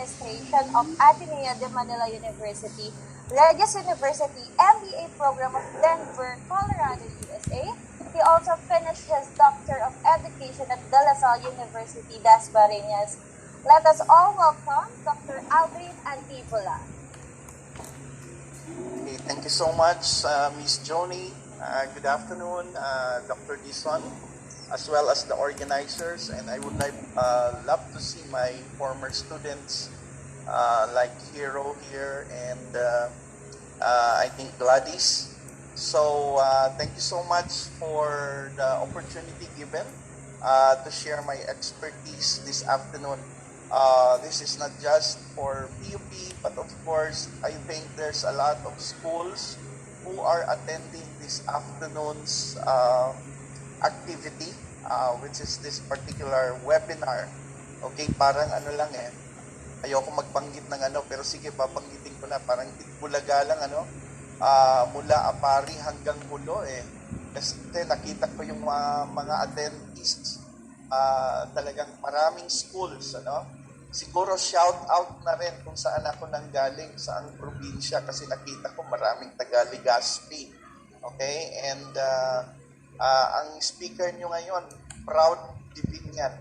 Administration of Ateneo de Manila University, Regis University MBA program of Denver, Colorado, USA. He also finished his Doctor of Education at De La Salle University, Dasmariñas. Let us all welcome Dr. Aldrin Antivola. Okay, thank you so much, Ms. Joni. Good afternoon, Dr. Dison, as well as the organizers. And I would love to see my former students like Hero here and I think Gladys. So thank you so much for the opportunity given to share my expertise this afternoon. This is not just for PUP, but of course, I think there's a lot of schools who are attending this afternoon's activity, which is this particular webinar. Okay, parang ano lang ayoko magbanggit ng pero sige, babanggitin ko na, parang Bulaga lang mula Apari hanggang Hulo Kasi nakita ko yung mga attendees, talagang maraming schools, Siguro shout out na rin kung saan ako nanggaling, saang probinsya, kasi nakita ko maraming taga Legazpi. Okay? And ang speaker nyo ngayon, proud Divinian.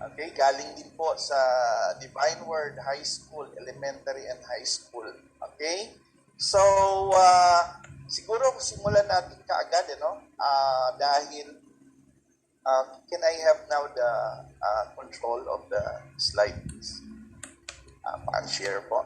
Okay? Galing din po sa Divine Word High School, Elementary and High School. Okay? So, siguro simulan natin kaagad, dahil can I have now the control of the slide, please? Pa-share po.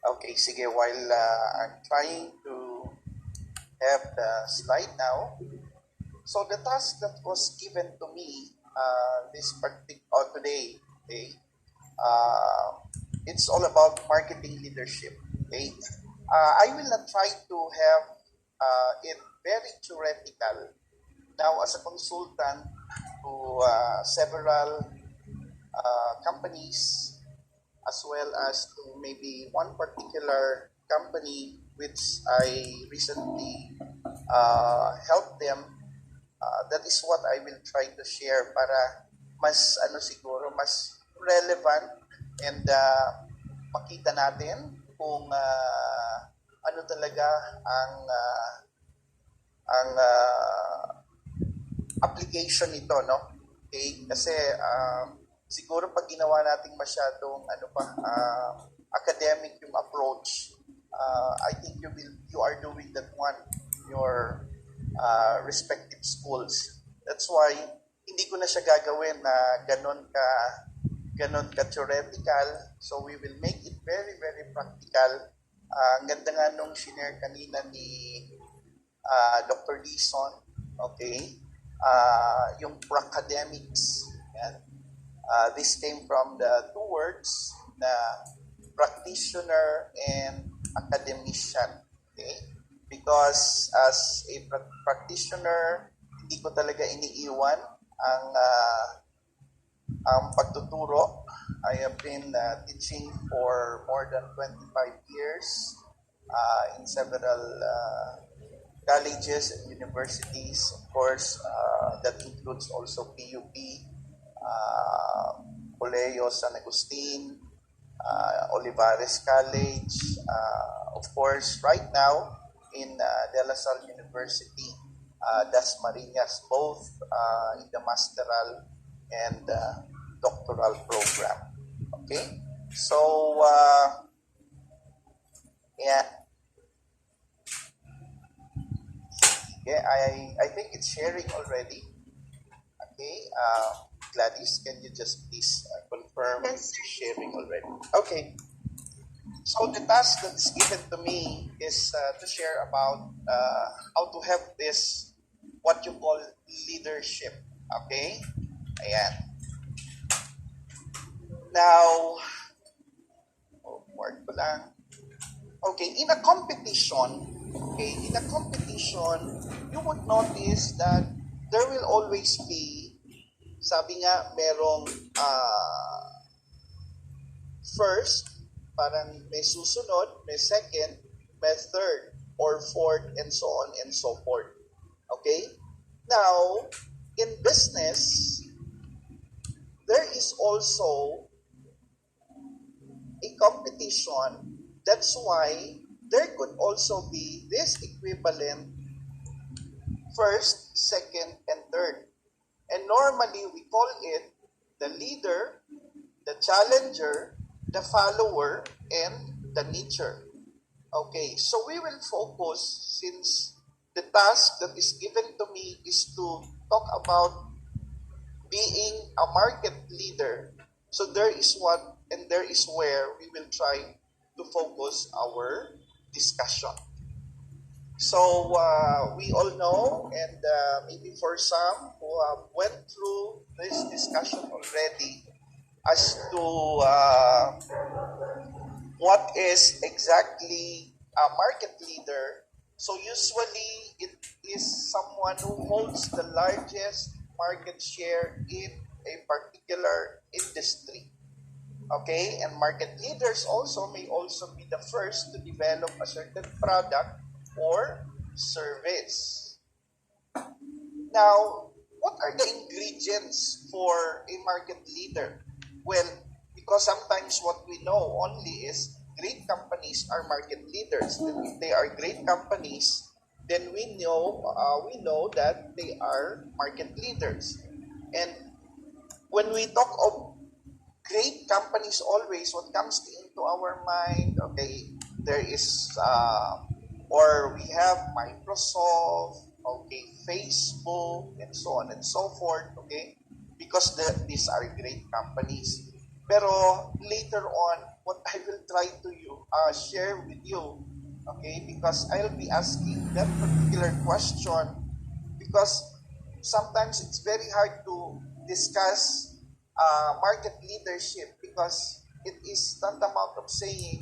Okay, sige, while I'm trying to have the slide now. So the task that was given to me today, okay, it's all about marketing leadership. Okay, I will not try to have it very theoretical. Now, as a consultant to several companies, as well as to maybe one particular company which I recently helped them, that is what I will try to share para mas mas relevant and makita natin kung ano talaga ang application nito, Okay? Kasi siguro pag ginawa nating masyadong academic yung approach, I think you are doing that one in your respective schools. That's why hindi ko na siya gagawin na ganon ka theoretical. So we will make it very, very practical. Ang ganda nga nung shinare kanina ni Dr. Dison, okay? Yung academics. Yan. This came from the two words na practitioner and academician. Okay? Because as a practitioner, hindi ko talaga iniiwan ang pagtuturo. I have been teaching for more than 25 years in several colleges and universities. Of course, that includes also PUP, Colegio San Agustin, Olivares College. Of course, right now in De La Salle University, Dasmariñas, both in the masteral and doctoral program. Okay? So, yeah. Yeah, I think it's sharing already. Okay? Gladys, can you just please confirm it's sharing already? Okay. So the task that's given to me is to share about how to have this, what you call leadership. Okay? Ayan. Now, word ko lang. Okay, in a competition, you would notice that there will always be, sabi nga, merong first, Parang may susunod, may second, may third, or fourth, and so on and so forth. Okay? Now, in business, there is also a competition. That's why there could also be this equivalent first, second, and third. And normally we call it the leader, the challenger, the follower, and the nicher. Okay, so we will focus since the task that is given to me is to talk about being a market leader. So there is what and there is where we will try to focus our discussion. So we all know, and maybe for some who have went through this discussion already, as to what is exactly a market leader. So usually it is someone who holds the largest market share in a particular industry. Okay, and market leaders also may also be the first to develop a certain product or service. Now, what are the ingredients for a market leader? Well, because sometimes what we know only is great companies are market leaders. And if they are great companies, then we know that they are market leaders. And when we talk of great companies, always what comes into our mind, okay, there is or we have Microsoft, okay, Facebook, and so on and so forth, okay, because these are great companies. Pero later on, what I will try to share with you, okay, because I'll be asking that particular question, because sometimes it's very hard to discuss market leadership, because it is tantamount of saying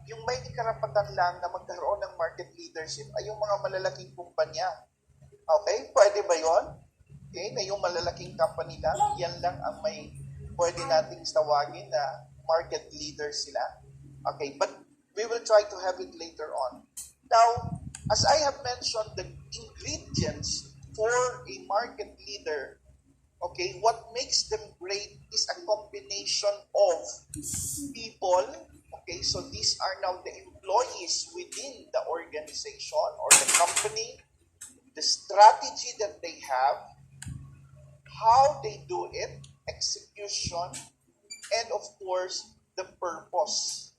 yung may karapatan lang na magkaroon ng market leadership ay yung mga malalaking kumpanya. Okay? Pwede ba yon? Okay? Na yung malalaking company lang, yan lang ang may pwede nating tawagin na market leader sila. Okay? But we will try to have it later on. Now, as I have mentioned, the ingredients for a market leader, okay, what makes them great is a combination of people. Okay, so these are now the employees within the organization or the company, the strategy that they have, how they do it, execution, and of course, the purpose.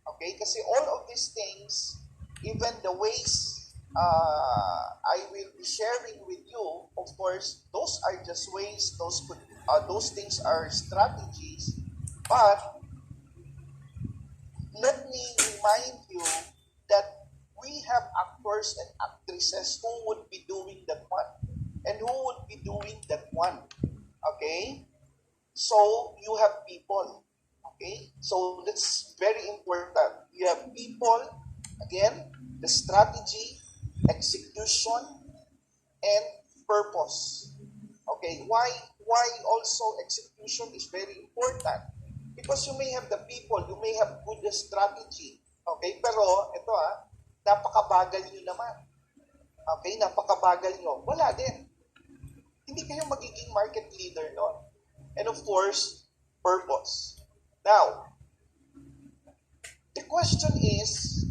Okay, kasi all of these things, even the ways I will be sharing with you, of course, those are just ways, those things are strategies, but let me remind you that we have actors and actresses who would be doing that one and who would be doing that one. Okay? So, you have people. Okay? So, that's very important. You have people, again, the strategy, execution, and purpose. Okay? Why also execution is very important? Because you may have the people, you may have good strategy. Okay? Pero, ito napakabagal nyo naman. Okay? Napakabagal nyo. Wala din. Hindi kayo magiging market leader nun. And of course, purpose. Now, the question is,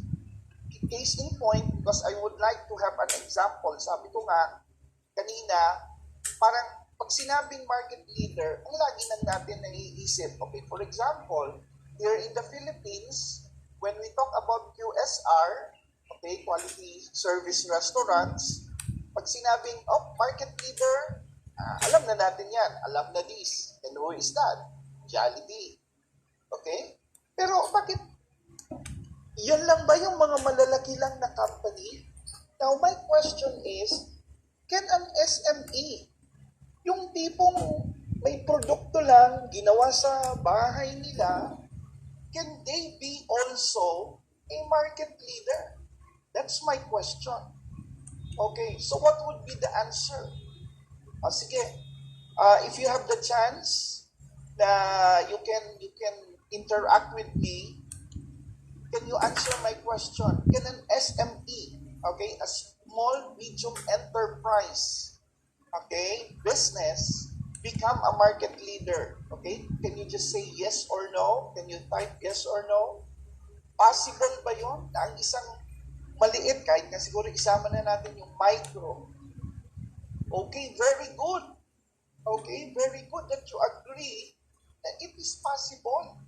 case in point, because I would like to have an example. Sabi ko nga, kanina, parang pag sinabing market leader, ang lagi lang natin naiisip. Okay, for example, here in the Philippines, when we talk about QSR, okay, quality service restaurants, pag sinabing, market leader, alam na natin yan. Alam na this. And who is that? Jollibee. Okay? Pero bakit yun lang ba yung mga malalaki lang na company? Now, my question is, can an SME, yung tipong may produkto lang, ginawa sa bahay nila, can they be also a market leader? That's my question. Okay, so what would be the answer? Sige, if you have the chance na you can interact with me, can you answer my question? Can an SME, okay, a small medium enterprise, okay, business, become a market leader? Okay, can you just say yes or no? Can you type yes or no? Possible ba yun? Na ang isang maliit, kahit nga siguro isama na natin yung micro. Okay, very good. Okay, very good that you agree that it is possible.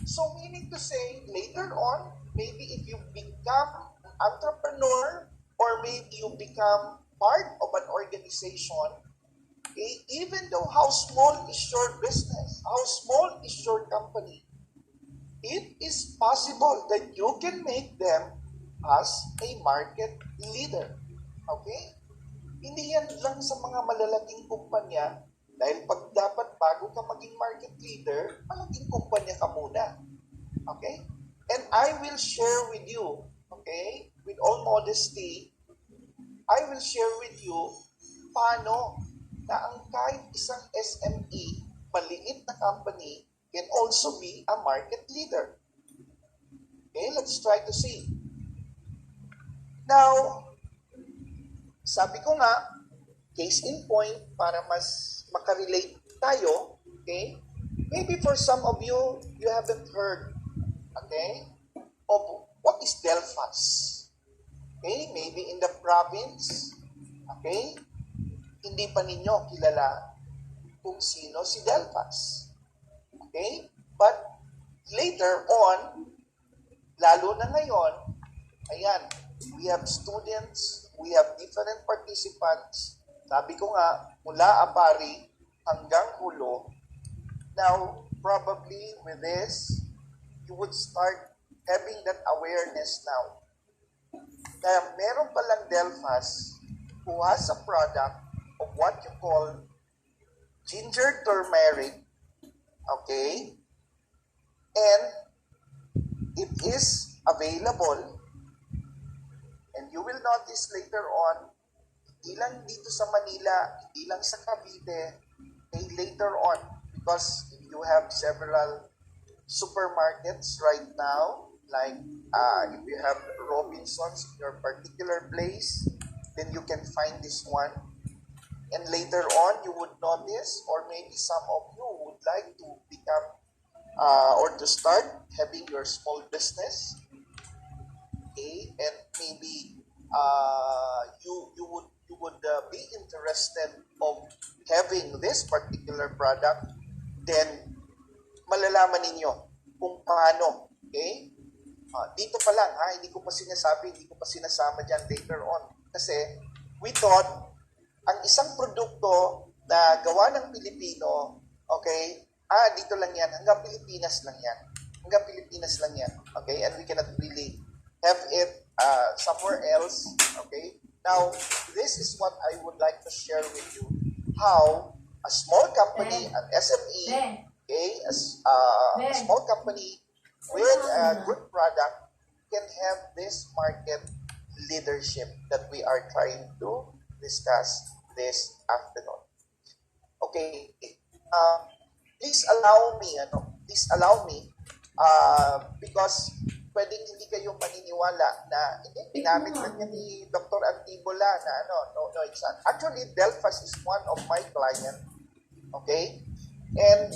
So meaning to say, later on, maybe if you become an entrepreneur or maybe you become part of an organization, okay, even though how small is your business, how small is your company, it is possible that you can make them as a market leader. Okay? Hindi yan lang sa mga malalaking kumpanya dahil pag dapat bago ka maging market leader, malaking kumpanya ka muna. Okay? And I will share with you, okay, with all modesty, I will share with you paano na ang kahit isang SME, maliit na company, can also be a market leader. Okay, let's try to see. Now, sabi ko nga, case in point, para mas makarelate tayo, okay, maybe for some of you, you haven't heard, okay, of what is Delphas. Okay, maybe in the province, okay, hindi pa ninyo kilala kung sino si Delphas. Okay? But later on, lalo na ngayon, ayan, we have students, we have different participants. Sabi ko nga, mula Abari hanggang Hulo. Now, probably with this, you would start having that awareness now. Na meron palang Delphas who has a product of what you call ginger turmeric. Okay? And it is available, and you will notice later on, hindi lang dito sa Manila, hindi lang sa Cavite, okay, later on, because you have several supermarkets right now, like if you have Robinsons in your particular place, then you can find this one. And later on, you would notice, or maybe some of you would like to become or to start having your small business. Okay, and maybe you would be interested of having this particular product. Then malalaman ninyo kung paano. Okay, dito pa lang hindi ko pa sinasama dyan later on. Kasi we thought ang isang produkto na gawa ng Pilipino, okay, dito lang yan, hanggang Pilipinas lang yan, okay, and we cannot really have it somewhere else, okay. Now, this is what I would like to share with you, how a small company, an SME, okay, as a small company with a good product can have this market leadership that we are trying to discuss this afternoon. Okay, please allow me, because pwedeng hindi kayo maniniwala na ginamit lang niya ni Dr. Antibola na no, it's not. Actually, Delphas is one of my clients, okay? And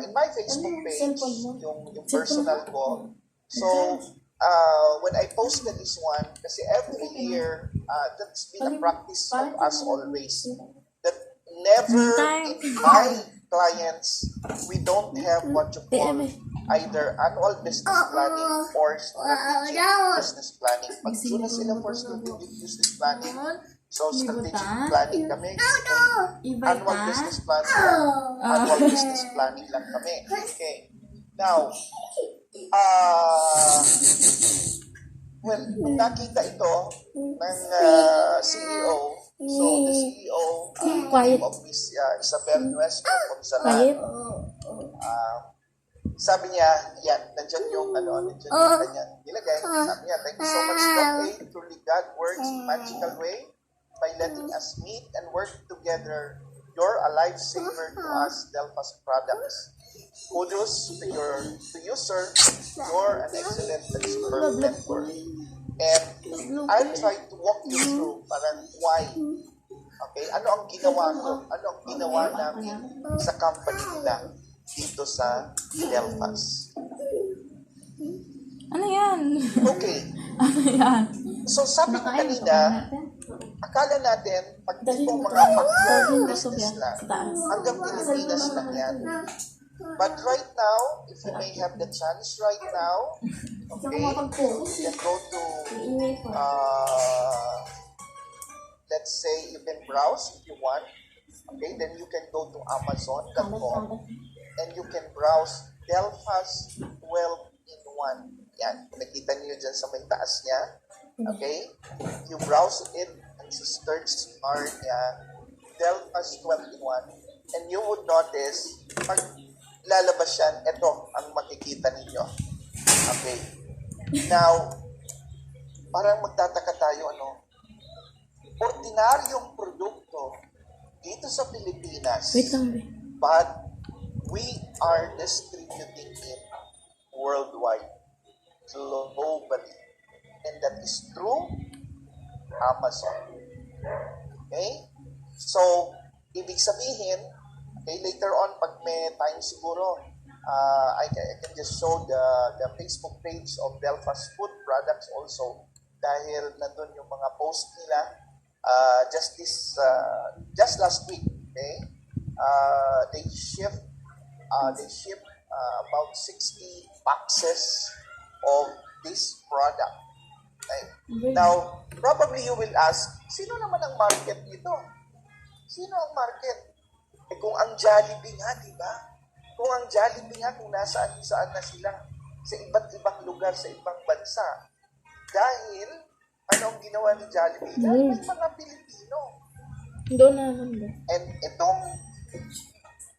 in my Facebook page, yung personal ko, so when I posted this one, kasi every year, that's been a practice of us always, that never in my clients, we don't have what you call either annual business planning or strategic business planning. Pag na sila for strategic business planning, so strategic planning kami, annual business planning lang kami. Okay. Now, well, nung nakita ito ng CEO, so the CEO of Miss Isabel Nuestro Ponsalan, sabi niya, yan, nandyan yung kanya nilagay. Sabi niya, thank you so much, Doc A. Truly God works in magical way by letting us meet and work together. You're a lifesaver to us, Delphas products. Kudos to you, sir. You're an excellent expert mentor. And I'll try to walk you through parang why. Okay? Ano ang ginawa ko? Ano ang ginawa namin sa company nila dito sa Delphas? Ano yan? Okay. Ano yan? So sabi ko Nakain kanina, akala natin pag itong mga backyard business lang, hanggang Pilipinas lang yan. But right now, if you may have the chance right now, okay, you can go to, let's say you can browse if you want, okay, then you can go to Amazon.com and you can browse Delphas 12-in-1. Yan, nakita niyo dyan sa may taas niya, okay, you browse it and sa search bar niya, Delphas 12-in-1, and you would notice, pag lalabas yan, ito ang makikita ninyo. Okay. Now, parang magtataka tayo, ordinaryong produkto dito sa Pilipinas, Wait lang, be. but we are distributing it worldwide, globally. And that is through Amazon. Okay? So, ibig sabihin, okay, later on, pag may time siguro, I can just show the Facebook page of Delphas Food Products also dahil nandun yung mga post nila just last week, okay? They ship about 60 boxes of this product. Okay? Now, probably you will ask, sino naman ang market nito? Sino ang market? Kung ang Jollibee nga, di ba? Kung ang Jollibee nga, kung nasaan na sila sa iba't ibang lugar, sa ibang bansa. Dahil, ano ang ginawa ni Jollibee? Dahil may mga Pilipino. Doon naman ba? And itong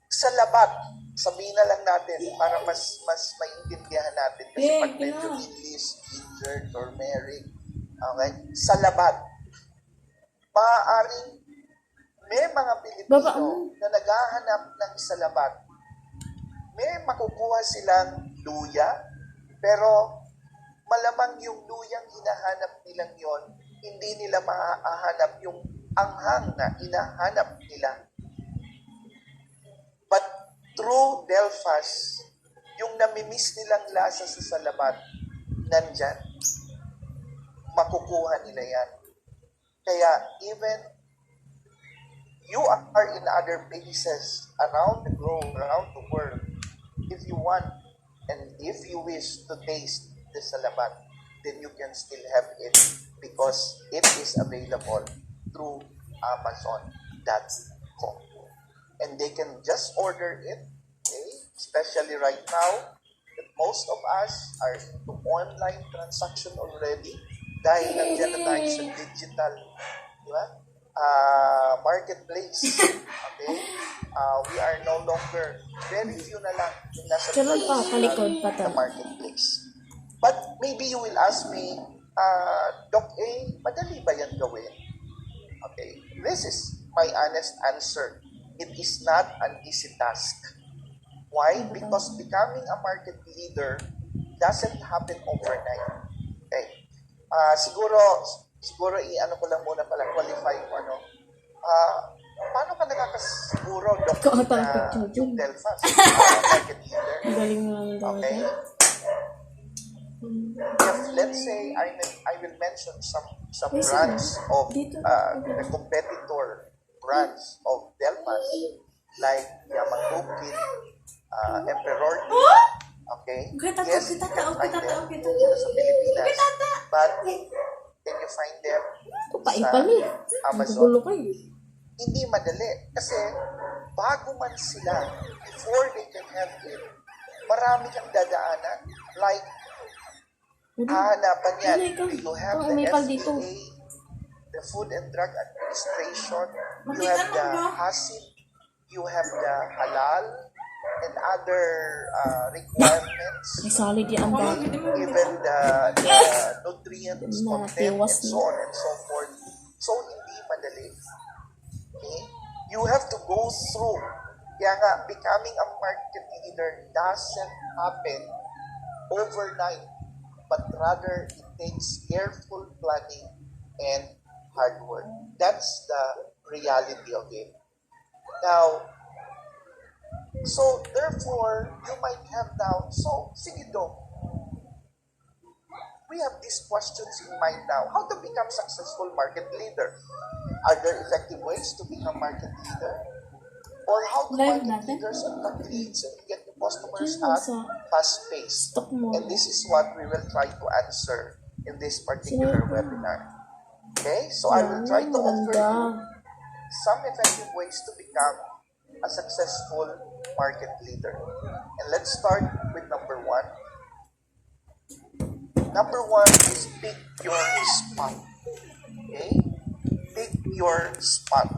sa labat, sabihin na lang natin para mas maintindihan natin. Kasi pag medyo English, ginger, turmeric, okay? Sa labat, maaaring may mga Pilipino na naghahanap ng salabat. May makukuha silang luya, pero malamang yung luyang hinahanap nilang yon, hindi nila mahahanap yung anghang na hinahanap nila. But through Delphas, yung namimiss nilang lasa sa salabat, nandyan. Makukuha nila yan. Kaya even you are in other places around the globe, around the world, if you want and if you wish to taste the salabat, then you can still have it because it is available through Amazon.com. And they can just order it, okay? Especially right now, that most of us are into online transaction already dahil nandiyan na tayo sa digital, di ba? Marketplace. Okay? We are no longer, very few na lang yung nasa the marketplace. But maybe you will ask me, Doc A, madali ba yan gawin? Okay, this is my honest answer. It is not an easy task. Why? Because becoming a market leader doesn't happen overnight. Okay? Siguro i-ano ko lang muna pala, qualify ko paano ka nakakasiguro, Dr. yung Delphas, market leader? Okay? If, let's say, I will mention some brands of the competitor brands of Delphas, like Yamaguchi, Emperor, okay? Yes, you can find them dito sa Pilipinas. But, can you find them sa Amazon? Hindi madali. Kasi, bago man sila, before they can have it, marami kang dadaanan. Like, hahanapan yan. You have the FDA, the Food and Drug Administration, you have the HACCP, you have the halal, and other requirements. Solid yan ang Even the nutrients content and so on and so forth. So, hindi madali. Okay? You have to go through Kaya nga, becoming a market leader doesn't happen overnight, but rather it takes careful planning and hard work. That's the reality of it. Now, so therefore, you might have doubt. So, sige daw. We have these questions in mind now. How to become successful market leader? Are there effective ways to become market leader? Or how do Live market natin? leaders attract leads and get new customers Sino at sa fast pace? stock mo? And this is what we will try to answer in this particular Sino? webinar. Okay? So I will try to offer you Maganda. some effective ways to become a successful market leader. And let's start with number one. Number one is pick your spot. Okay? Pick your spot.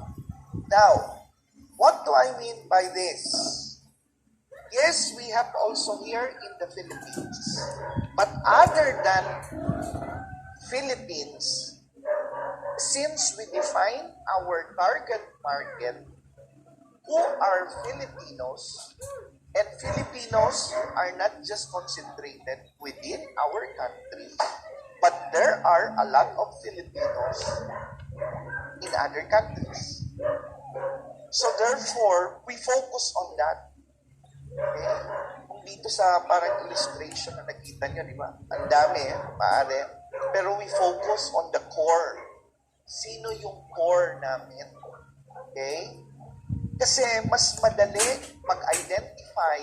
Now, what do I mean by this? Yes, we have also here in the Philippines. But other than Philippines, since we define our target market, who are Filipinos, and Filipinos are not just concentrated within our country, but there are a lot of Filipinos in other countries. So therefore, we focus on that. Okay? Kung dito sa parang illustration na nakita nyo, di ba? Ang dami, maaari. Pero we focus on the core. Sino yung core namin? Okay? Kasi mas madali mag-identify,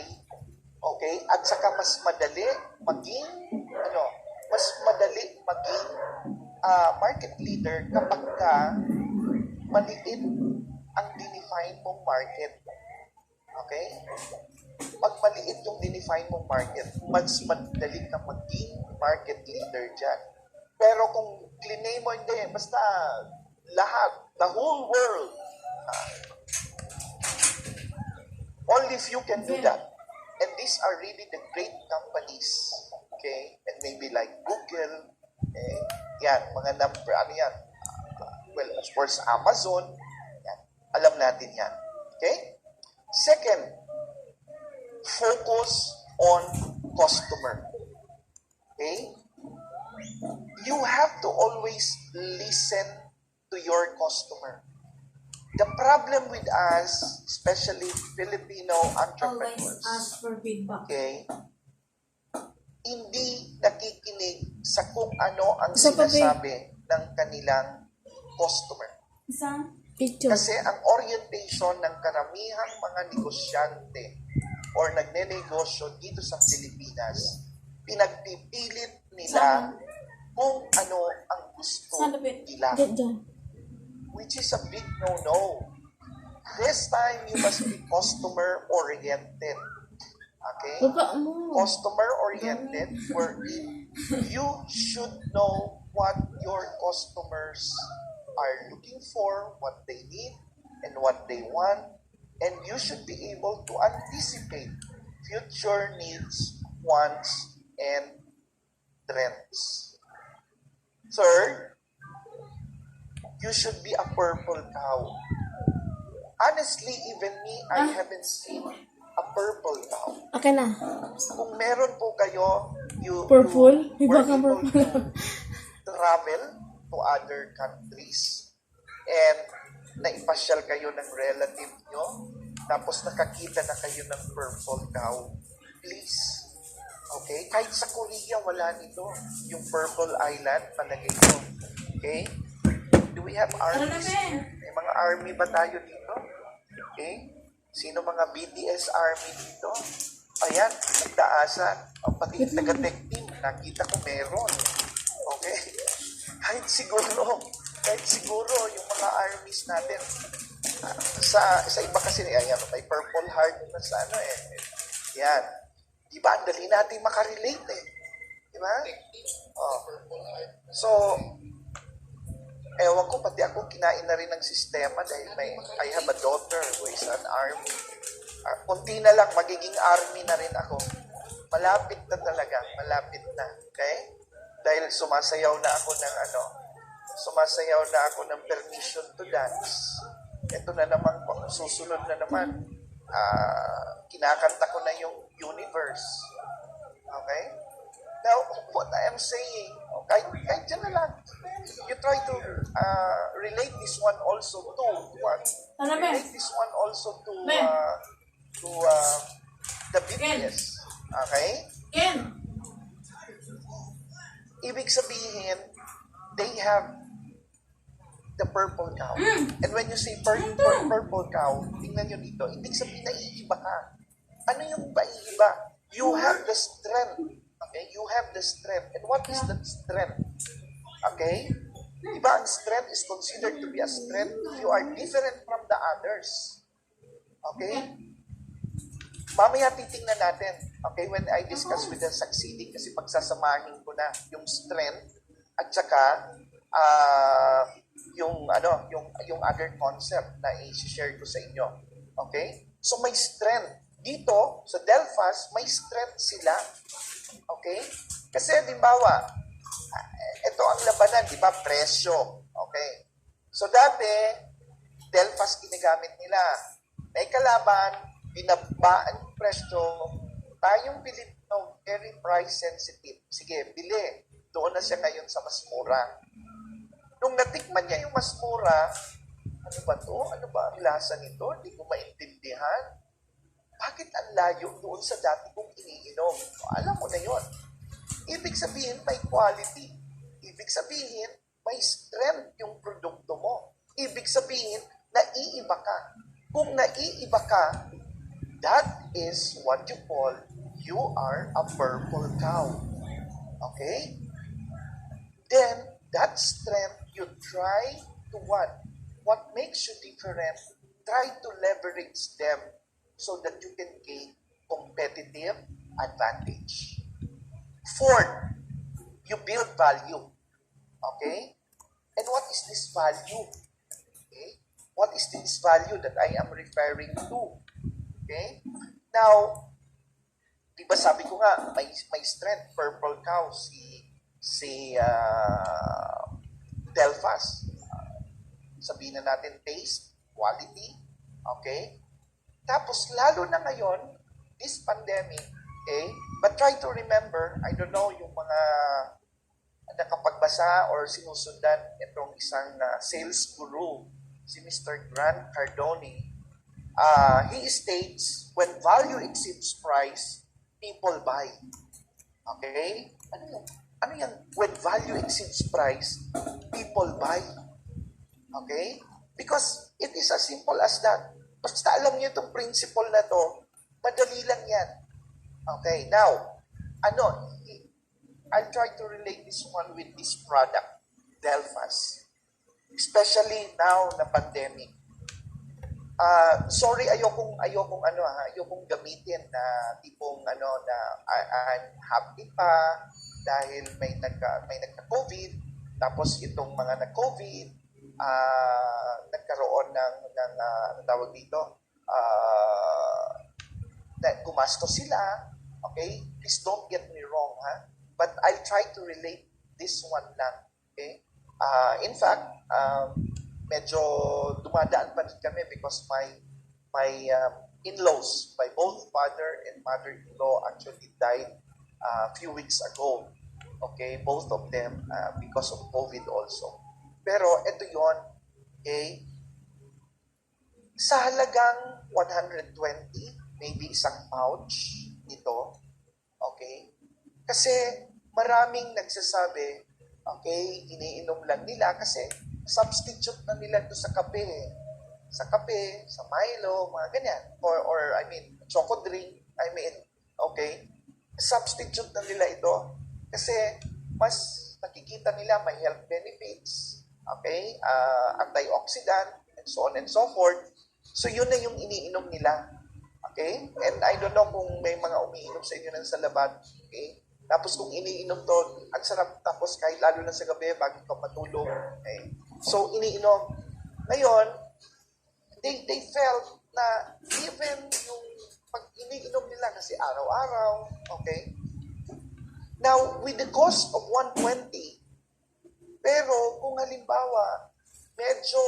okay? At saka mas madali maging, mas madali maging market leader kapag ka maliit ang dinefine mong market. Okay? Pag maliit yung dinefine mong market, mas madali ka maging market leader dyan. Pero kung klinay mo, hindi, basta lahat, the whole world, only few can do that. And these are really the great companies. Okay? And maybe like Google, yan, mga number, ano yan? Well, of course, Amazon, yan. Alam natin yan. Okay? Second, focus on customer. Okay? You have to always listen to your customer. The problem with us, especially Filipino Always entrepreneurs, ask for feedback. okay, hindi nakikinig sa kung ano ang Isa pa, sinasabi ng kanilang customer. Isang picture. Kasi ang orientation ng karamihang mga negosyante or nagnenegosyo dito sa Pilipinas, pinagpipilit nila kung ano ang gusto Saan lapit? nila. Diyan. Which is a big no-no. This time, you must be customer-oriented. Okay? Baba mo. Customer-oriented, wherein you should know what your customers are looking for, what they need, and what they want, and you should be able to anticipate future needs, wants, and trends. Third, you should be a purple cow. Honestly, even me, I haven't seen a purple cow. Okay na. Kung meron po kayo, Purple? you Iba were kang able purple. to travel to other countries and naipasyal kayo ng relative nyo, tapos nakakita na kayo ng purple cow. Please. Okay? Kahit sa Korea, wala nito. Yung Purple Island, palagay ko. Okay? Do we have armies? May mga army ba tayo dito? Okay? Sino mga BTS army dito? Ayan, nagtaasan. Ang pati taga-tech team, nakita ko meron. Okay? Kahit siguro yung mga armies natin, sa iba kasi, ayan, may Purple Heart na sa ano eh. Yan. Diba, ang dali natin makarelate eh. Diba? Oh. So, ewan ko, pati ako kinain na rin ng sistema dahil I have a daughter who is an army. Kunti na lang, magiging army na rin ako. Malapit na talaga, malapit na. Okay? Dahil sumasayaw na ako ng permission to dance. Ito na naman po, susunod na naman. kinakanta ko na yung universe. Okay? Now, what I am saying, kahit dyan na lang, you try to relate this one also to what? Ano ba? Relate this one also to Ben. to the BTS. Okay? Ken! Ibig sabihin, they have the purple cow. And when you say purple cow, tingnan nyo dito, ibig sabihin naiiba ka. Ano yung maiiba? You have the strength. Okay? You have the strength. And what is that strength? Okay? Diba ang strength is considered to be a strength if you are different from the others. Okay? Mamaya titingnan natin, okay, when I discuss with the succeeding, kasi pagsasamahin ko na yung strength at saka yung other concept na i-share ko sa inyo. Okay? So may strength. Dito, sa Delphas, may strength sila. Okay? Kasi, dimbawa, ito ang labanan, di ba? Presyo. Okay? So dati, Delphas ginagamit nila. May kalaban, binabaan yung presyo, tayong Pilipino, very price sensitive. Sige, bili. Doon na siya ngayon sa mas mura. Nung natikman niya yung mas mura, ano ba to? Ano ba ang lasa nito? Hindi ko maintindihan. Bakit ang layo doon sa dati kong iniinom? Alam mo na yon. Ibig sabihin, may quality. Ibig sabihin, may strength yung produkto mo. Ibig sabihin, naiiba ka. Kung naiiba ka, that is what you call, you are a purple cow. Okay? Then, that strength, you try to what? What makes you different, try to leverage them so that you can gain competitive advantage. Fourth, you build value. Okay? And what is this value? Okay? What is this value that I am referring to? Okay? Now, di ba sabi ko nga, may strength, purple cow, si Delphas. Sabihin na natin taste, quality, okay? Tapos lalo na ngayon, this pandemic, okay? But try to remember, I don't know, yung mga nakapagbasa or sinusundan itong isang sales guru, si Mr. Grant Cardone. He states, when value exceeds price, people buy. Okay? Ano yan? When value exceeds price, people buy. Okay? Because it is as simple as that. Basta alam niyo itong principle na to, madali lang yan. Okay, now, I'll try to relate this one with this product, Delphas. Especially now na pandemic. Sorry, ayokong gamitin na tipong na I'm happy pa dahil may nagka-COVID, tapos itong mga nag-COVID nagkaroon ng ano tawag dito, gumastos sila. Okay? Please don't get me wrong, ha? But I'll try to relate this one lang. Okay? In fact, medyo dumadaan pa rin kami because my in-laws, my both father and mother-in-law actually died a few weeks ago. Okay? Both of them because of COVID also. Pero ito yon, okay? Sa halagang 120, maybe isang pouch nito, okay? Kasi maraming nagsasabi, okay, iniinom lang nila kasi substitute na nila ito sa kape. Sa kape, sa Milo, mga ganyan. Or I mean, choco drink, okay? Substitute na nila ito kasi mas nakikita nila may health benefits, okay? Antioxidant, and so on and so forth. So yun na yung iniinom nila. Okay? And I don't know kung may mga umiinom sa inyo ng salabat. Okay? Tapos kung iniinom to, ang sarap tapos kahit lalo na sa gabi bago ka matulog. Okay? So iniinom. Ngayon, they felt na even yung pag iniinom nila kasi araw-araw, okay? Now, with the cost of 120, pero kung halimbawa, medyo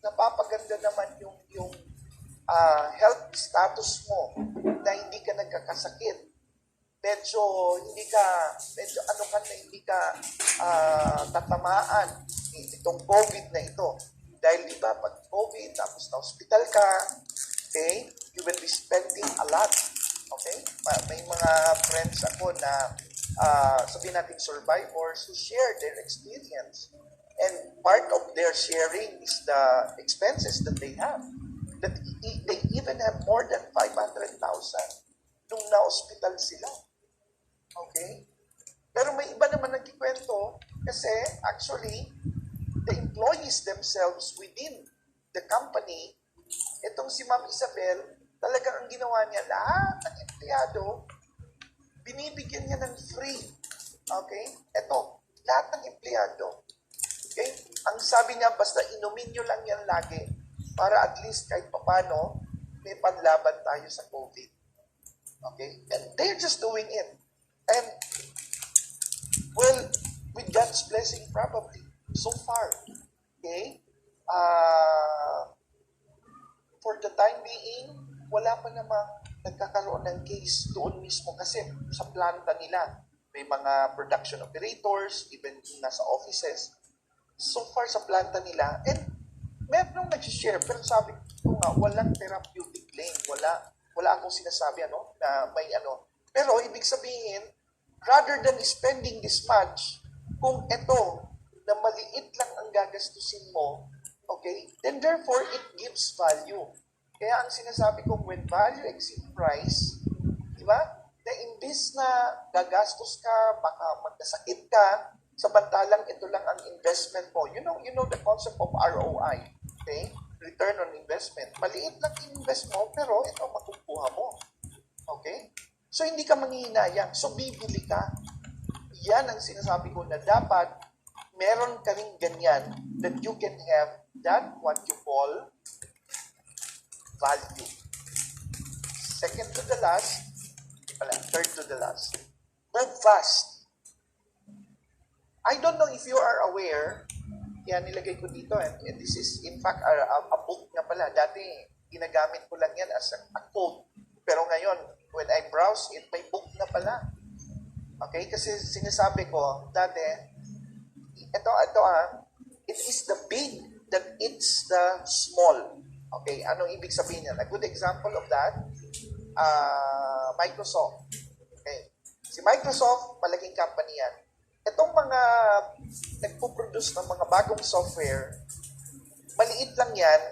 napapaganda naman yung health status mo na hindi ka nagkakasakit, medyo ano ka na hindi ka tatamaan itong COVID na ito. Dahil di ba, pag COVID, tapos na hospital ka, okay, you will be spending a lot. Okay? May mga friends ako na sabihin natin survivors who share their experience. And part of their sharing is the expenses that they have. That they even have more than 500,000 nung na-hospital sila. Okay? Pero may iba naman nagkikwento kasi actually, the employees themselves within the company, itong si Ma'am Isabel, talagang ang ginawa niya, lahat ng empleyado, binibigyan niya ng free. Okay? Ito, lahat ng empleyado. Okay? Ang sabi niya, basta inumin nyo lang yan lagi para at least kahit papano, may panlaban tayo sa COVID. Okay? And they're just doing it. And, well, with God's blessing probably, so far, okay, for the time being, wala pa namang nagkakaroon ng case doon mismo kasi sa planta nila, may mga production operators, even nasa offices. So far sa planta nila, and meron nag-share, pero sabi ko nga, walang therapeutic claim, wala akong sinasabi, na may Pero ibig sabihin, rather than spending this much, kung ito, na maliit lang ang gagastusin mo, okay, then therefore, it gives value. Kaya ang sinasabi ko, when value exceeds price, di ba, na imbis na gagastos ka, baka magkasakit ka, samantalang ito lang ang investment mo. You know the concept of ROI, okay? Return on investment. Maliit lang invest mo, pero ito makukuha mo. Okay? So, hindi ka manghihinayang. So, bibili ka. Yan ang sinasabi ko na dapat meron ka rin ganyan that you can have that what you call value. Second to the last, third to the last. Move fast. I don't know if you are aware, yan nilagay ko dito, and this is in fact a book nga pala. Dati, ginagamit ko lang yan as a quote. Pero ngayon, when I browse it, may book na pala. Okay? Kasi sinasabi ko, dati, it is the big that eats the small. Okay, anong ibig sabihin yan? A good example of that, Microsoft. Okay. Si Microsoft, malaking company yan. Itong mga nagpo-produce ng mga bagong software, maliit lang yan.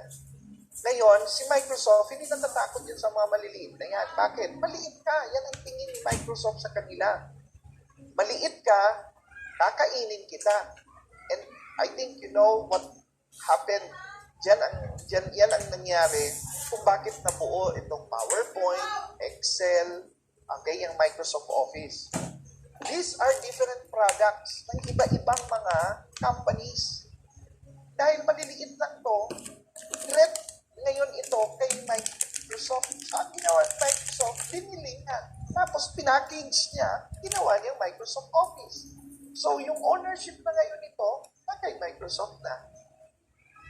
Ngayon, si Microsoft, hindi natatakot yan sa mga maliliit na yan. Bakit? Maliit ka. Yan ang tingin ni Microsoft sa kanila. Maliit ka, kakainin kita. And I think you know what happened. Yan ang nangyari kung bakit nabuo itong PowerPoint, Excel, okay, yung Microsoft Office. These are different products ng iba-ibang mga companies. Dahil maliliit lang to, threat ngayon ito kay Microsoft. Sa ginawa ni Microsoft, binili niya. Tapos pinackage niya, ginawa niya Microsoft Office. So yung ownership na ngayon ito, na kay Microsoft na.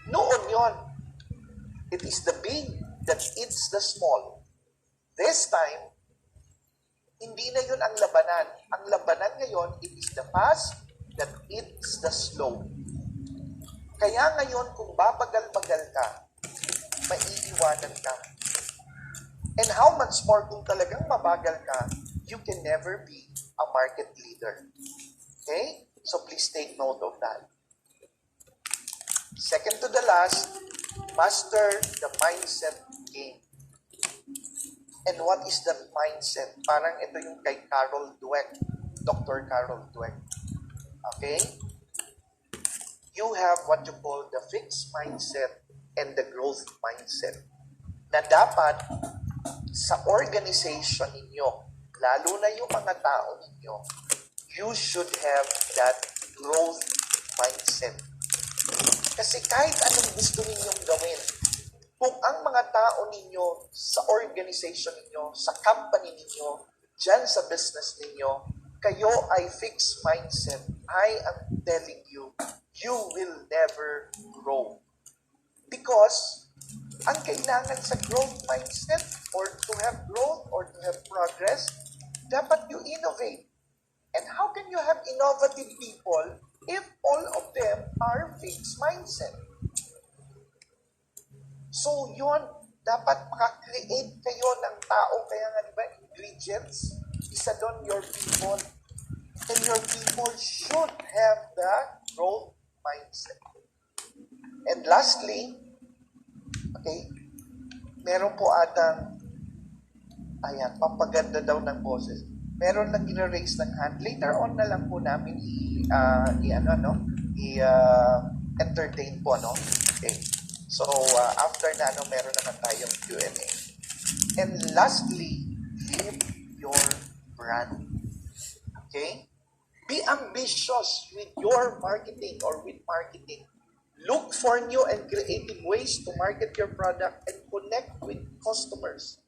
Noon yon, it is the big that eats the small. This time, hindi na yun ang labanan. Ang labanan ngayon, it is the fast that eats the slow. Kaya ngayon, kung babagal-bagal ka, maiiwanan ka. And how much more kung talagang mabagal ka, you can never be a market leader. Okay? So please take note of that. Second to the last, master the mindset game. And what is that mindset? Parang ito yung kay Carol Dweck, Dr. Carol Dweck. Okay? You have what you call the fixed mindset and the growth mindset. Na dapat sa organization ninyo, lalo na yung mga tao ninyo, you should have that growth mindset. Kasi kahit anong gusto ninyong gawin, kung ang mga tao ninyo sa organization ninyo, sa company ninyo, dyan sa business ninyo, kayo ay fixed mindset, I am telling you, you will never grow. Because Ang kailangan sa growth mindset or to have growth or to have progress, dapat you innovate. And how can you have innovative people if all of them are fixed mindset? So yun, dapat makakreate kayo ng tao, kaya nga diba, ingredients, isa doon your people. And your people should have the growth mindset. And lastly, okay, meron po atang, ayan, pampaganda daw ng boses. Meron lang i-raise ng hand. Later on na lang po namin entertain po, no? Okay. So, after na, meron naman tayong Q&A. And lastly, live your brand. Okay? Be ambitious with your marketing or with marketing. Look for new and creative ways to market your product and connect with customers.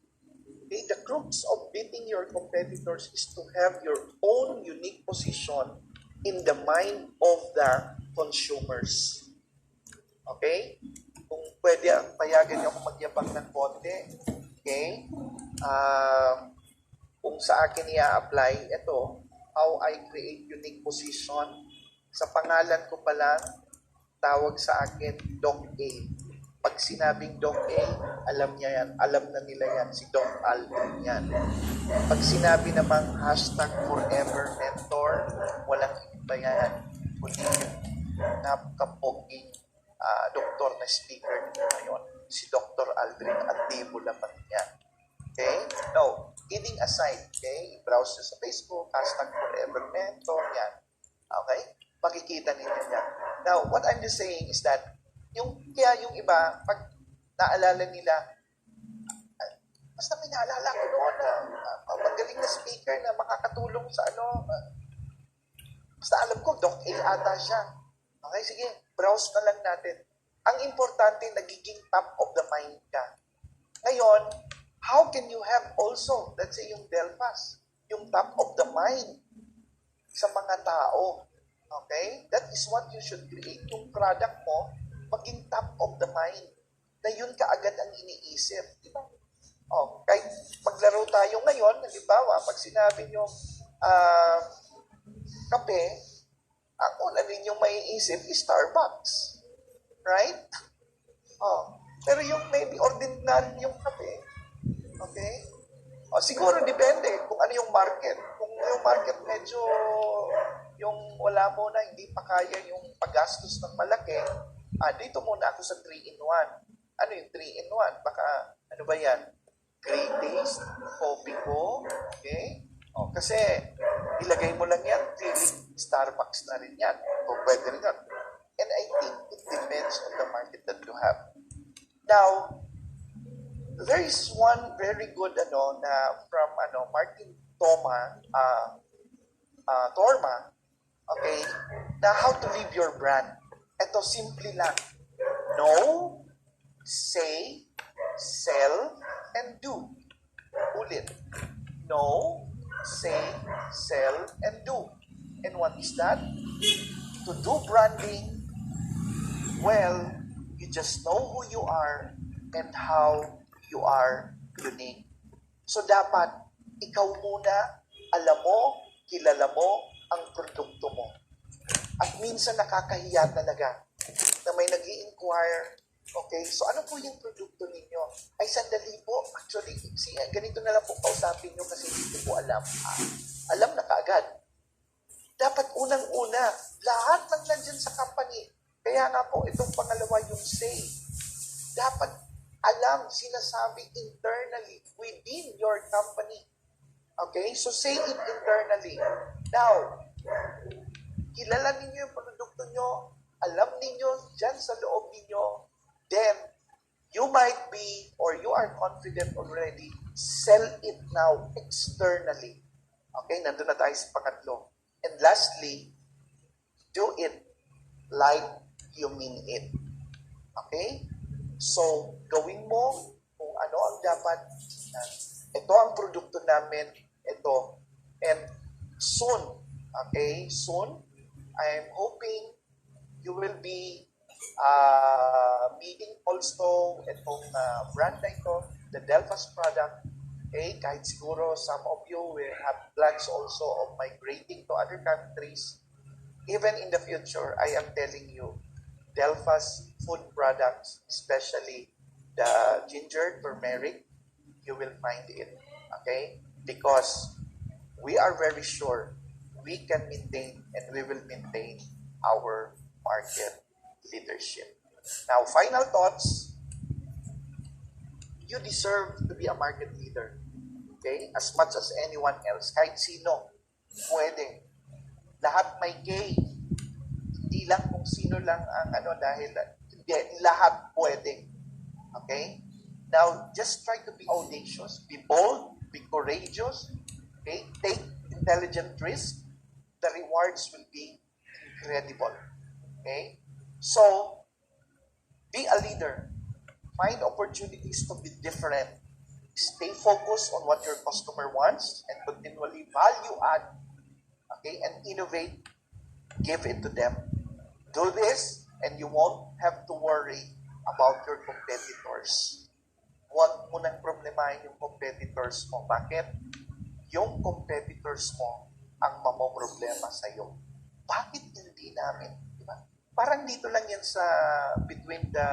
Okay? The crux of beating your competitors is to have your own unique position in the mind of the consumers. Okay? Kung pwede, payagan niyo ako magyabang ng konti. Okay? Kung sa akin i-apply, ito, how I create unique position. Sa pangalan ko pa lang, tawag sa akin, Doc A. Pag sinabing Doc A, alam niya yan. Alam na nila yan. Si Doc Aldrin yan. Pag sinabi namang #forever mentor, walang iba yan. Kundi yung napakapoging doktor na speaker nito ngayon, si Dr. Aldrin Antibo lamang yan. Okay? No, kidding aside, okay? Browse nyo sa Facebook, #forever mentor, yan. Okay? Makikita ninyo yan. Now, what I'm just saying is that, kaya yung iba, pag naalala nila, basta may naalala ko noon na magaling na speaker na makakatulong sa basta alam ko, Doc A ata siya. Okay, sige, browse na lang natin. Ang importante, nagiging top of the mind ka. Ngayon, how can you have also, let's say yung Delphas, yung top of the mind sa mga tao? Okay? That is what you should create. Yung product mo, maging top of the mind. Na yun kaagad ang iniisip. Diba? Kahit maglaro tayo ngayon, halimbawa, pag sinabi nyo, kape, ang una ninyong maiisip is Starbucks. Right? Pero yung maybe ordinary yung kape, okay? Siguro depende kung ano yung market. Kung yung market medyo yung wala mo na, hindi pa kaya yung paggastos ng malaki, dito muna ako sa 3-in-1. Ano yung 3-in-1? Baka, ano ba yan? Great taste, coffee ko, okay? Kasi, ilagay mo lang yan, feeling Starbucks na rin yan. O pwede rin yan. And I think it depends on the market that you have. Now, there is one very good from Martin Torma, okay, na how to live your brand. Ito simple lang. Know, say, sell, and do. Ulit. Know, say, sell, and do. And what is that? To do branding, well, you just know who you are and how you are unique. So dapat, ikaw muna, alam mo, kilala mo ang produkto mo. At minsan nakakahiya talaga na may nag-i-inquire, okay, so ano po yung produkto ninyo? Ay, sandali po. Actually, ganito na lang po kausapin nyo kasi hindi po alam. Alam na kaagad. Dapat unang-una, lahat ng nandyan sa company. Kaya nga po, itong pangalawa yung say. Dapat alam, sinasabi internally within your company. Okay? So say it internally. Now, kilala ninyo yung produkto nyo, alam ninyo dyan sa loob ninyo, then you might be, or you are confident already, sell it now externally. Okay? Nandun na tayo sa pangatlo. And lastly, do it like you mean it. Okay? So, gawin mo kung ano ang dapat. Ito ang produkto namin. Ito. And soon, okay? Soon, I am hoping you will be Meeting also itong brand na ito, the Delphas product. Okay, kahit siguro some of you will have plans also of migrating to other countries. Even in the future, I am telling you, Delphas food products, especially the ginger, turmeric, you will find it. Okay? Because we are very sure we can maintain and we will maintain our market leadership. Now, final thoughts, you deserve to be a market leader. Okay? As much as anyone else. Kahit sino, pwede. Lahat may K. Hindi lang kung sino lang ang dahil hindi, lahat pwede. Okay? Now, just try to be audacious, be bold, be courageous, okay? Take intelligent risk. The rewards will be incredible. Okay? So, be a leader. Find opportunities to be different. Stay focused on what your customer wants and continually value add, okay, and innovate. Give it to them. Do this and you won't have to worry about your competitors. Huwag mo nang problemahin yung competitors mo. Bakit? Yung competitors mo ang mamomroblema sa'yo. Bakit hindi namin? Diba? Parang dito lang yan sa between the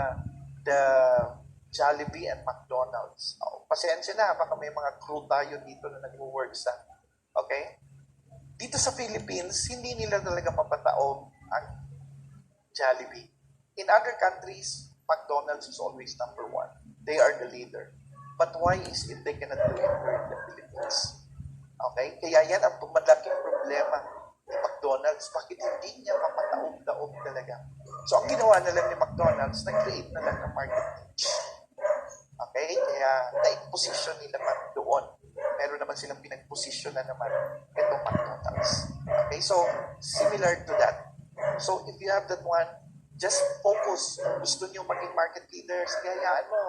Jollibee and McDonald's. Oh, pasensya na, baka may mga crew tayo dito na nag-work sa. Okay? Dito sa Philippines, hindi nila talaga mapataon ang Jollibee. In other countries, McDonald's is always number one. They are the leader. But why is it they cannot do it here in the Philippines? Okay? Kaya yan ang malaking problema ni McDonald's. Bakit hindi niya mapataob-taob talaga? So, ang ginawa na lang ni McDonald's, nag-create na lang ng market niche. Okay? Kaya, na-position nila man doon. Meron naman silang pinag-position na naman itong McDonald's. Okay? So, similar to that. So, if you have that one, just focus. Kung gusto nyo maging market leaders, hayaan mo.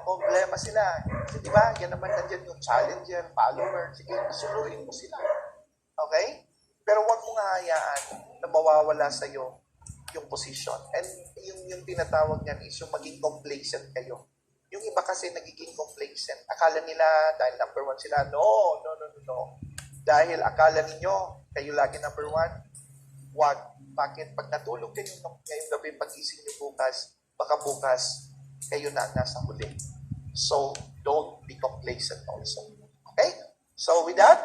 Problema sila. Kasi di ba, yan naman nandiyan yung challenger, follower. Sige, suluhin mo sila. Okay? Pero huwag mong hahayaan na mawawala sa'yo yung position. And yung tinatawag niyan is yung maging complacent kayo. Yung iba kasi nagiging complacent. Akala nila dahil number one sila. No. Dahil akala ninyo, kayo lagi number one. Wag. Bakit? Pag natulog kayo ngayong gabi, pag-ising nyo bukas, baka bukas, kayo na ang nasa huli. So, don't be complacent also. Okay? So, with that,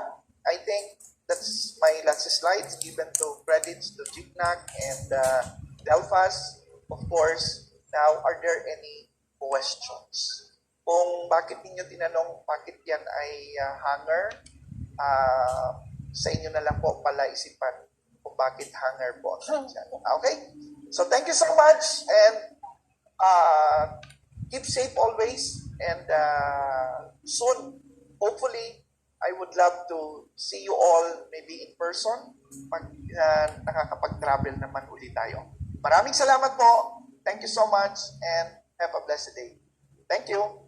I think that's my last slide given to credits to Jignac and Delphas. Of course, now, are there any questions? Kung bakit ninyo tinanong bakit yan ay hanger, sa inyo na lang po pala isipan kung bakit hanger po. Okay? So, thank you so much and keep safe always and soon, hopefully, I would love to see you all maybe in person pag nakakapag-travel naman ulit tayo. Maraming salamat po. Thank you so much and have a blessed day. Thank you.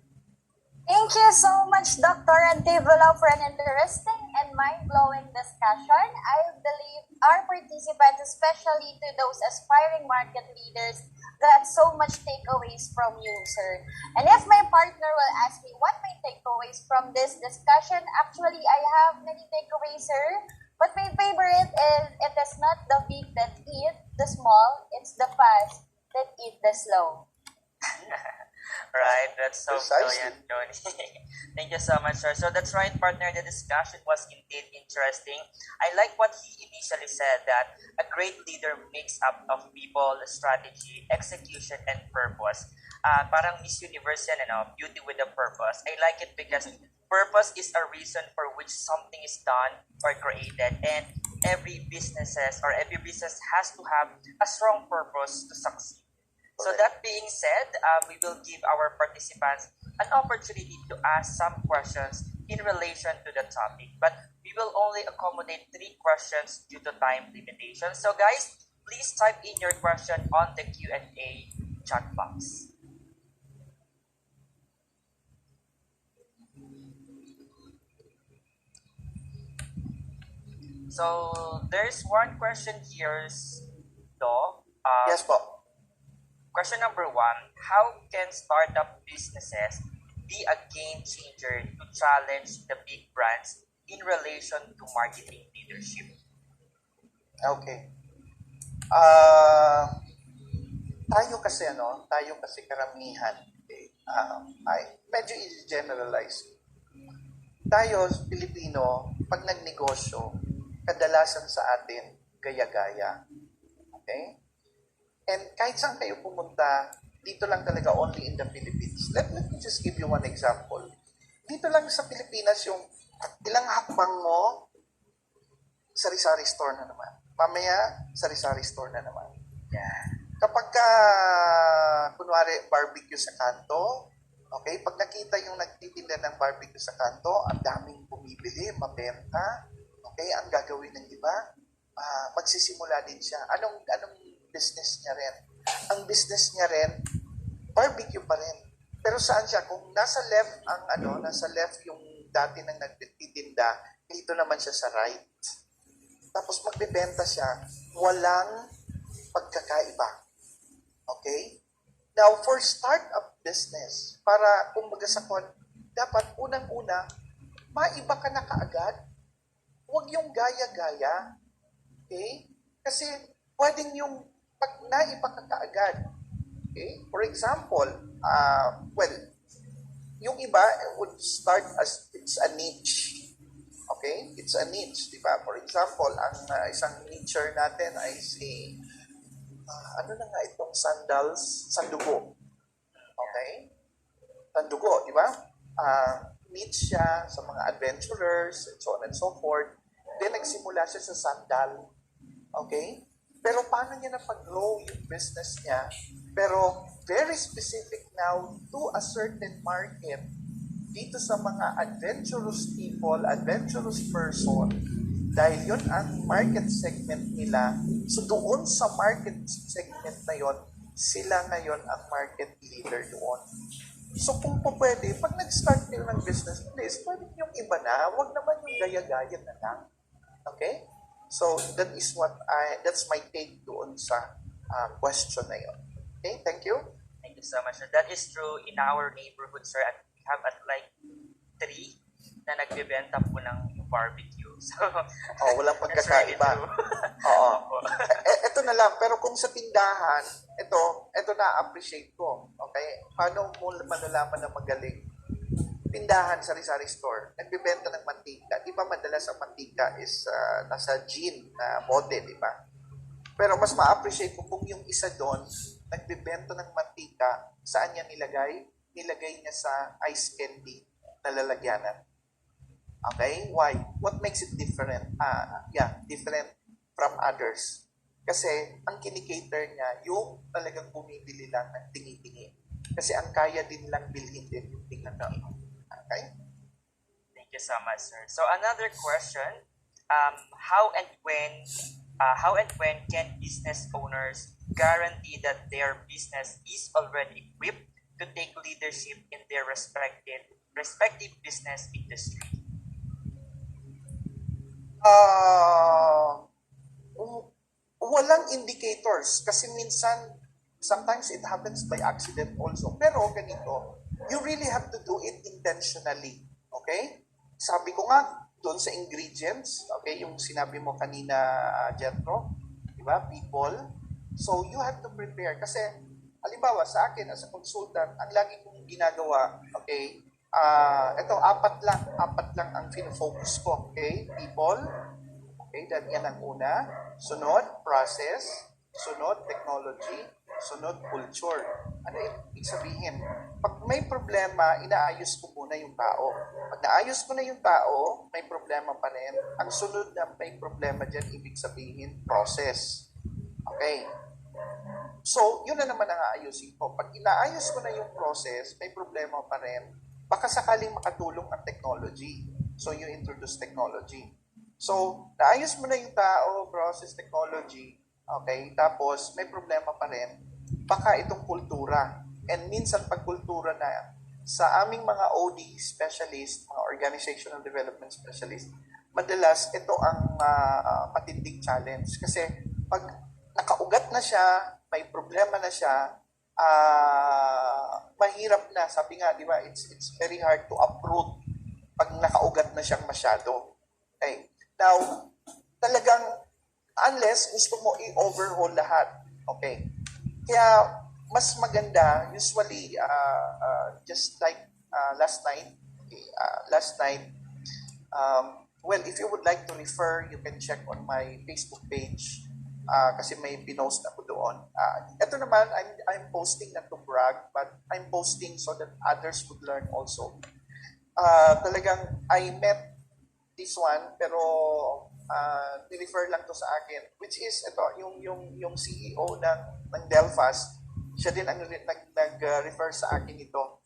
Thank you so much, Dr. Antivolo, for an interesting and mind-blowing discussion. I believe our participants, especially to those aspiring market leaders, got so much takeaways from you, sir. And if my partner will ask me what my takeaways from this discussion, actually, I have many takeaways, sir. But my favorite is, it is not the big that eat the small, it's the fast that eat the slow. Right, that's so Precisely. brilliant, Johnny. Thank you so much, sir. So that's right, partner. The discussion was indeed interesting. I like what he initially said, that a great leader makes up of people, strategy, execution, and purpose. Parang Miss Universe yan, beauty with a purpose. I like it because purpose is a reason for which something is done or created, and every business has to have a strong purpose to succeed. So that being said, we will give our participants an opportunity to ask some questions in relation to the topic. But we will only accommodate 3 questions due to time limitations. So guys, please type in your question on the Q&A chat box. So there's one question here, Do. Yes po. question number one, how can startup businesses be a game changer to challenge the big brands in relation to marketing leadership? Okay. Tayo kasi karamihan, okay, ay, medyo i-generalize. Tayo, Pilipino, pag nagnegosyo, kadalasan sa atin, gaya-gaya. Okay? And kahit saan kayo pumunta, dito lang talaga only in the Philippines. Let me just give you one example. Dito lang sa Pilipinas, yung ilang hakbang mo, sari-sari store na naman. Mamaya, sari-sari store na naman. Kapag kunwari, barbecue sa kanto, okay, pag nakita yung nagtitinda ng barbecue sa kanto, ang daming bumibili, mabenta, okay, ang gagawin ng iba, magsisimula din siya. Anong business niya rin? Ang business niya rin, barbecue pa rin. Pero saan siya? Kung nasa left yung dati nang nagtitinda, dito naman siya sa right. Tapos magbebenta siya, walang pagkakaiba. Okay? Now, for startup business, para kumbaga sa dapat unang-una, maiba ka na kaagad. Huwag yung gaya-gaya. Okay? Kasi pwedeng yung pag naiba ka kaagad. Okay? For example, yung iba would start as it's a niche. Okay? It's a niche, di ba? For example, ang isang niche natin ay si ano na nga itong sandals, sandugo. Okay? Sandugo, di ba? Niche siya sa mga adventurers, and so on and so forth. Then, nagsimula siya sa sandal. Okay? Pero paano niya napag-grow yung business niya? Pero, very specific now to a certain market dito sa mga adventurous people, adventurous person, dahil yun ang market segment nila. So doon sa market segment na yon, sila ngayon ang market leader doon. So kung po pwede, pag nag-start kayo ng business, please, pwede yung iba na, wag naman yung gaya-gaya na lang. Okay? So that's my take doon sa question na yon. Okay, thank you. Thank you so much, sir. That is true in our neighborhood, sir. At we have at like 3 na nagbebenta po ng barbecue. So, Walang that's really pagkakaiba. true. Oo. Opo. Ito na lang, pero kung sa tindahan, ito na-appreciate ko. Okay? Paano mo malalaman na magaling? Tindahan, sari-sari store, nagbebenta ng mantika. Di ba madalas ang mantika is nasa gin na bote, di ba? Pero mas ma-appreciate ko kung yung isa doon, nagbebenta ng mantika, saan niya nilagay? Nilagay niya sa ice candy na lalagyanan. Okay? Why? What makes it different? Different from others. Kasi ang kinikater niya, yung talagang bumibili lang ng tingi-tingi. Kasi ang kaya din lang bilhin din yung tingi-tingi. Okay? Thank you so much, sir. So another question, how and when can business owners guarantee that their business is already equipped to take leadership in their respective business industry? Walang indicators kasi sometimes it happens by accident also. Pero ganito, you really have to do it intentionally. Okay? Sabi ko nga, doon sa ingredients, okay, yung sinabi mo kanina, Jethro, di ba, people. So, you have to prepare. Kasi, halimbawa, sa akin, as a consultant, ang lagi kong ginagawa, okay, apat lang ang focus ko, okay, people, okay, yan ang una, sunod, process, sunod, technology, sunod, culture. Ano ibig sabihin? Pag may problema, inaayos ko muna yung tao. Pag naayos ko na yung tao, may problema pa rin. Ang sunod na may problema dyan, ibig sabihin, process. Okay? So, yun na naman ang aayusin ko. Pag inaayos ko na yung process, may problema pa rin, baka sakaling makatulong ang technology. So, you introduce technology. So, naayos mo na yung tao, process, technology, okay, tapos may problema pa rin, baka itong kultura. And minsan pag kultura na, sa aming mga OD specialist, mga organizational development specialist, madalas ito ang matinding challenge. Kasi pag nakaugat na siya, may problema na siya, mahirap na, sabi nga, di ba, it's very hard to uproot pag nakaugat na siyang masyado. Okay. Now, talagang, unless gusto mo i-overhaul lahat. Okay. Kaya, mas maganda, usually, just like last night, okay, well, if you would like to refer, you can check on my Facebook page kasi may pinost ako doon. Ito naman, I'm posting not to brag, but I'm posting so that others would learn also. Talagang, I met this one, pero ni-refer lang to sa akin, which is, ito, yung CEO ng Delfast, siya din ang nag-refer sa akin ito.